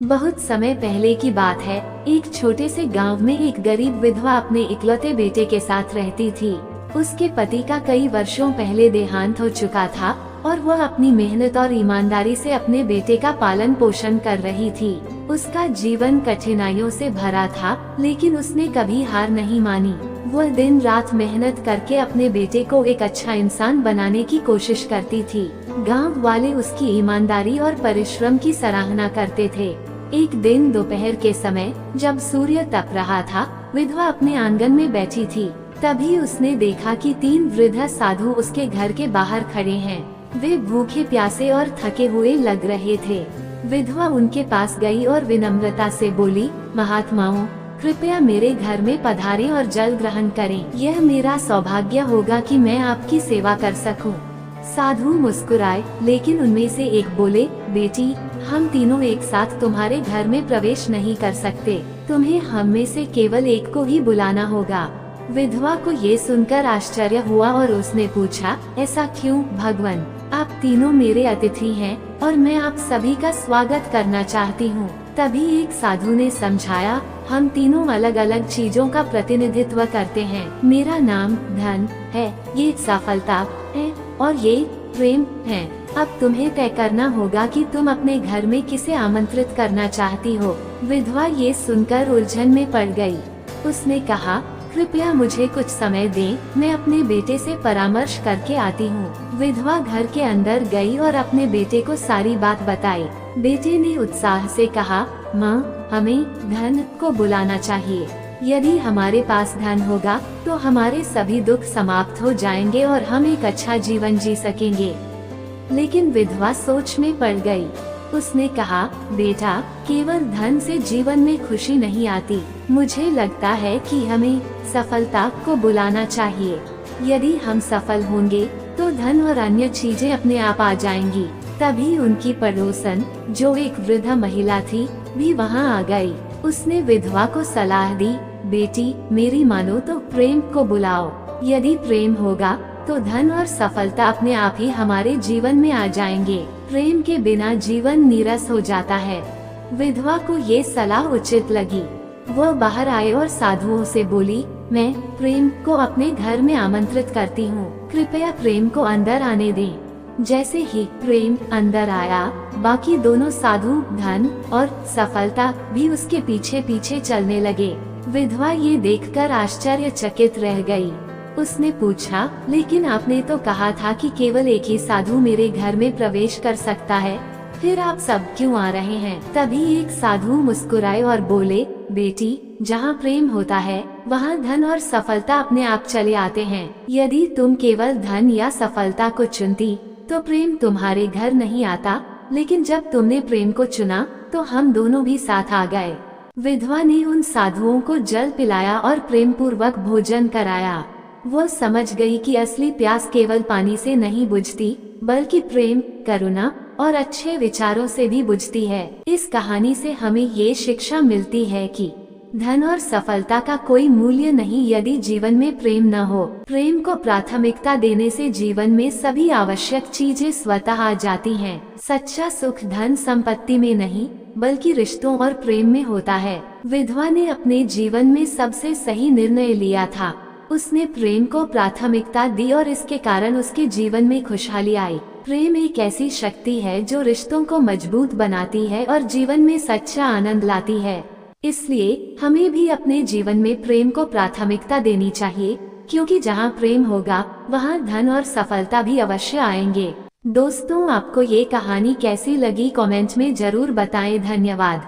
बहुत समय पहले की बात है। एक छोटे से गांव में एक गरीब विधवा अपने इकलौते बेटे के साथ रहती थी। उसके पति का कई वर्षों पहले देहांत हो चुका था और वह अपनी मेहनत और ईमानदारी से अपने बेटे का पालन पोषण कर रही थी। उसका जीवन कठिनाइयों से भरा था, लेकिन उसने कभी हार नहीं मानी। वह दिन रात मेहनत करके अपने बेटे को एक अच्छा इंसान बनाने की कोशिश करती थी। गांव वाले उसकी ईमानदारी और परिश्रम की सराहना करते थे। एक दिन दोपहर के समय जब सूर्य तप रहा था, विधवा अपने आंगन में बैठी थी। तभी उसने देखा कि 3 वृद्ध साधु उसके घर के बाहर खड़े हैं। वे भूखे प्यासे और थके हुए लग रहे थे। विधवा उनके पास गई और विनम्रता से बोली, महात्माओं, कृपया मेरे घर में पधारें और जल ग्रहण करें। यह मेरा सौभाग्य होगा कि मैं आपकी सेवा कर सकूं। साधु मुस्कुराए, लेकिन उनमें से एक बोले, बेटी, हम तीनों एक साथ तुम्हारे घर में प्रवेश नहीं कर सकते। तुम्हें हम में से केवल एक को ही बुलाना होगा। विधवा को ये सुनकर आश्चर्य हुआ और उसने पूछा, ऐसा क्यों भगवान? आप तीनों मेरे अतिथि हैं और मैं आप सभी का स्वागत करना चाहती हूँ। तभी एक साधु ने समझाया, हम तीनों अलग अलग चीजों का प्रतिनिधित्व करते हैं। मेरा नाम धन है, ये सफलता है और ये प्रेम है। अब तुम्हें तय करना होगा कि तुम अपने घर में किसे आमंत्रित करना चाहती हो। विधवा ये सुनकर उलझन में पड़ गई। उसने कहा, कृपया मुझे कुछ समय दें, मैं अपने बेटे से परामर्श करके आती हूँ। विधवा घर के अंदर गई और अपने बेटे को सारी बात बताई। बेटे ने उत्साह से कहा, माँ, हमें धन को बुलाना चाहिए। यदि हमारे पास धन होगा तो हमारे सभी दुख समाप्त हो जाएंगे और हम एक अच्छा जीवन जी सकेंगे। लेकिन विधवा सोच में पड़ गई। उसने कहा, बेटा, केवल धन से जीवन में खुशी नहीं आती। मुझे लगता है कि हमें सफलता को बुलाना चाहिए। यदि हम सफल होंगे तो धन और अन्य चीजें अपने आप आ जाएंगी। तभी उनकी पड़ोसन, जो एक वृद्ध महिला थी, भी वहाँ आ गई। उसने विधवा को सलाह दी, बेटी, मेरी मानो तो प्रेम को बुलाओ। यदि प्रेम होगा तो धन और सफलता अपने आप ही हमारे जीवन में आ जाएंगे। प्रेम के बिना जीवन नीरस हो जाता है। विधवा को ये सलाह उचित लगी। वह बाहर आए और साधुओं से बोली, मैं प्रेम को अपने घर में आमंत्रित करती हूँ। कृपया प्रेम को अंदर आने दें। जैसे ही प्रेम अंदर आया, बाकी दोनों साधु धन और सफलता भी उसके पीछे पीछे चलने लगे। विधवा ये देखकर आश्चर्यचकित रह गई। उसने पूछा, लेकिन आपने तो कहा था कि केवल एक ही साधु मेरे घर में प्रवेश कर सकता है, फिर आप सब क्यों आ रहे हैं? तभी एक साधु मुस्कुराए और बोले, बेटी, जहाँ प्रेम होता है वहाँ धन और सफलता अपने आप चले आते हैं। यदि तुम केवल धन या सफलता को चुनती तो प्रेम तुम्हारे घर नहीं आता, लेकिन जब तुमने प्रेम को चुना तो हम दोनों भी साथ आ गए। विधवा ने उन साधुओं को जल पिलाया और प्रेम पूर्वक भोजन कराया। वो समझ गई कि असली प्यास केवल पानी से नहीं बुझती, बल्कि प्रेम, करुणा और अच्छे विचारों से भी बुझती है। इस कहानी से हमें ये शिक्षा मिलती है कि धन और सफलता का कोई मूल्य नहीं यदि जीवन में प्रेम न हो। प्रेम को प्राथमिकता देने से जीवन में सभी आवश्यक चीजें स्वतः आ जाती हैं। सच्चा सुख धन संपत्ति में नहीं, बल्कि रिश्तों और प्रेम में होता है। विधवा ने अपने जीवन में सबसे सही निर्णय लिया था। उसने प्रेम को प्राथमिकता दी और इसके कारण उसके जीवन में खुशहाली आई। प्रेम एक ऐसी शक्ति है जो रिश्तों को मजबूत बनाती है और जीवन में सच्चा आनंद लाती है। इसलिए हमें भी अपने जीवन में प्रेम को प्राथमिकता देनी चाहिए, क्योंकि जहाँ प्रेम होगा वहाँ धन और सफलता भी अवश्य आएंगे। दोस्तों, आपको ये कहानी कैसी लगी कमेंट में जरूर बताएं। धन्यवाद।